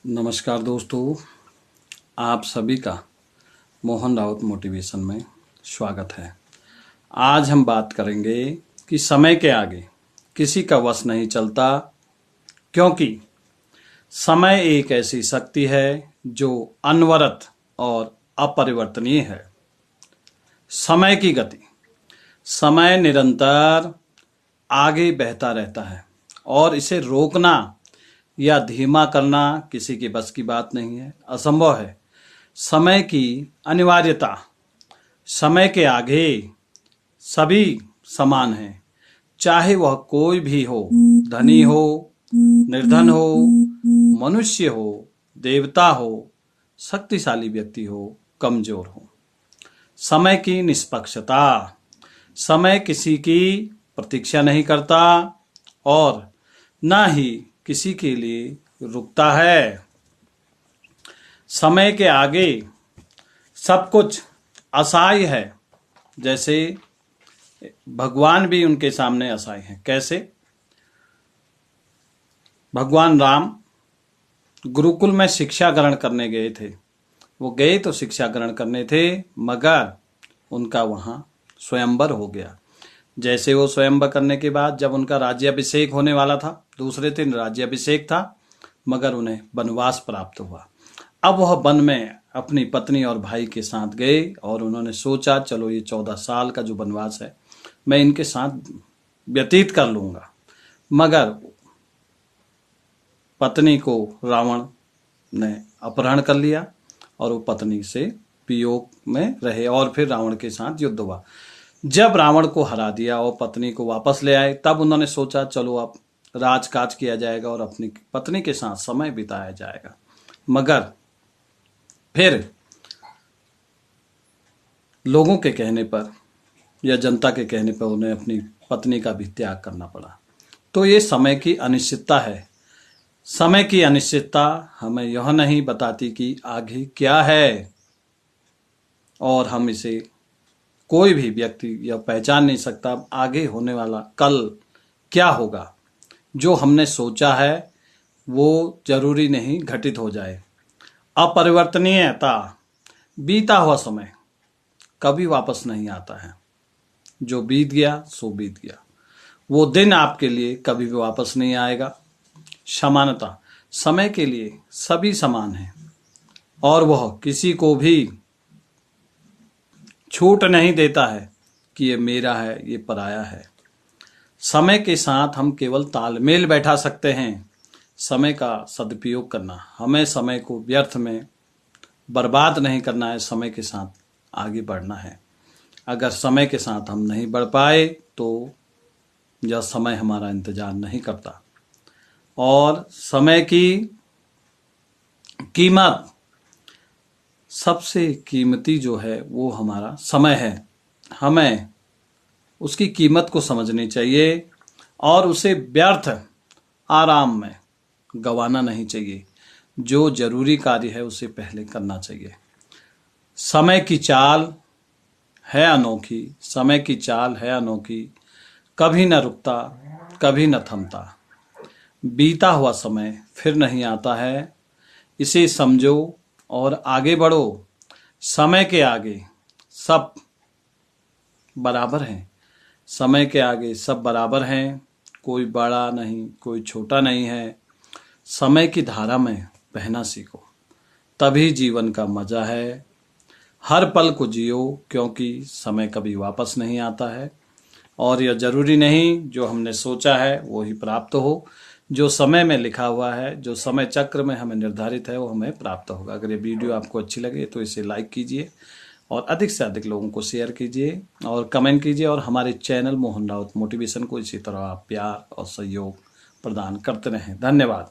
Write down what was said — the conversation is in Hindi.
नमस्कार दोस्तों, आप सभी का मोहन राउत मोटिवेशन में स्वागत है। आज हम बात करेंगे कि समय के आगे किसी का वश नहीं चलता, क्योंकि समय एक ऐसी शक्ति है जो अनवरत और अपरिवर्तनीय है। समय की गति, समय निरंतर आगे बहता रहता है और इसे रोकना या धीमा करना किसी के बस की बात नहीं है, असंभव है। समय की अनिवार्यता, समय के आगे सभी समान हैं, चाहे वह कोई भी हो, धनी हो, निर्धन हो, मनुष्य हो, देवता हो, शक्तिशाली व्यक्ति हो, कमजोर हो। समय की निष्पक्षता, समय किसी की प्रतीक्षा नहीं करता और न ही किसी के लिए रुकता है। समय के आगे सब कुछ असहाय है, जैसे भगवान भी उनके सामने असहाय हैं। कैसे? भगवान राम गुरुकुल में शिक्षा ग्रहण करने गए थे। वो गए तो शिक्षा ग्रहण करने थे, मगर उनका वहां स्वयंवर हो गया। जैसे वो स्वयंवर करने के बाद जब उनका राज्याभिषेक होने वाला था, दूसरे दिन राज्याभिषेक था, मगर उन्हें वनवास प्राप्त हुआ। अब वह वन में अपनी पत्नी और भाई के साथ गए और उन्होंने सोचा, चलो ये 14 साल का जो वनवास है मैं इनके साथ व्यतीत कर लूंगा। मगर पत्नी को रावण ने अपहरण कर लिया और वो पत्नी से वियोग में रहे और फिर रावण के साथ युद्ध हुआ। जब रावण को हरा दिया और पत्नी को वापस ले आए, तब उन्होंने सोचा चलो अब राजकाज किया जाएगा और अपनी पत्नी के साथ समय बिताया जाएगा। मगर फिर लोगों के कहने पर या जनता के कहने पर उन्हें अपनी पत्नी का भी त्याग करना पड़ा। तो ये समय की अनिश्चितता है। समय की अनिश्चितता हमें यह नहीं बताती कि आगे क्या है, और हम इसे कोई भी व्यक्ति यह पहचान नहीं सकता आगे होने वाला कल क्या होगा। जो हमने सोचा है वो जरूरी नहीं घटित हो जाए। अपरिवर्तनीयता, बीता हुआ समय कभी वापस नहीं आता है। जो बीत गया सो बीत गया, वो दिन आपके लिए कभी भी वापस नहीं आएगा। समानता, समय के लिए सभी समान हैं और वह किसी को भी छूट नहीं देता है कि ये मेरा है, ये पराया है। समय के साथ हम केवल तालमेल बैठा सकते हैं। समय का सदुपयोग करना, हमें समय को व्यर्थ में बर्बाद नहीं करना है, समय के साथ आगे बढ़ना है। अगर समय के साथ हम नहीं बढ़ पाए तो यह समय हमारा इंतजार नहीं करता। और समय की कीमत, सबसे कीमती जो है वो हमारा समय है। हमें उसकी कीमत को समझनी चाहिए और उसे व्यर्थ आराम में गंवाना नहीं चाहिए। जो जरूरी कार्य है उसे पहले करना चाहिए। समय की चाल है अनोखी, समय की चाल है अनोखी, कभी न रुकता, कभी न थमता। बीता हुआ समय फिर नहीं आता है, इसे समझो और आगे बढ़ो। समय के आगे सब बराबर हैं। समय के आगे सब बराबर हैं, कोई बड़ा नहीं, कोई छोटा नहीं है। समय की धारा में बहना सीखो, तभी जीवन का मजा है। हर पल को जियो, क्योंकि समय कभी वापस नहीं आता है और यह जरूरी नहीं जो हमने सोचा है वो ही प्राप्त हो। जो समय में लिखा हुआ है, जो समय चक्र में हमें निर्धारित है, वो हमें प्राप्त होगा। अगर ये वीडियो आपको अच्छी लगे तो इसे लाइक कीजिए और अधिक से अधिक लोगों को शेयर कीजिए और कमेंट कीजिए, और हमारे चैनल मोहन राउत मोटिवेशन को इसी तरह आप प्यार और सहयोग प्रदान करते रहें। धन्यवाद।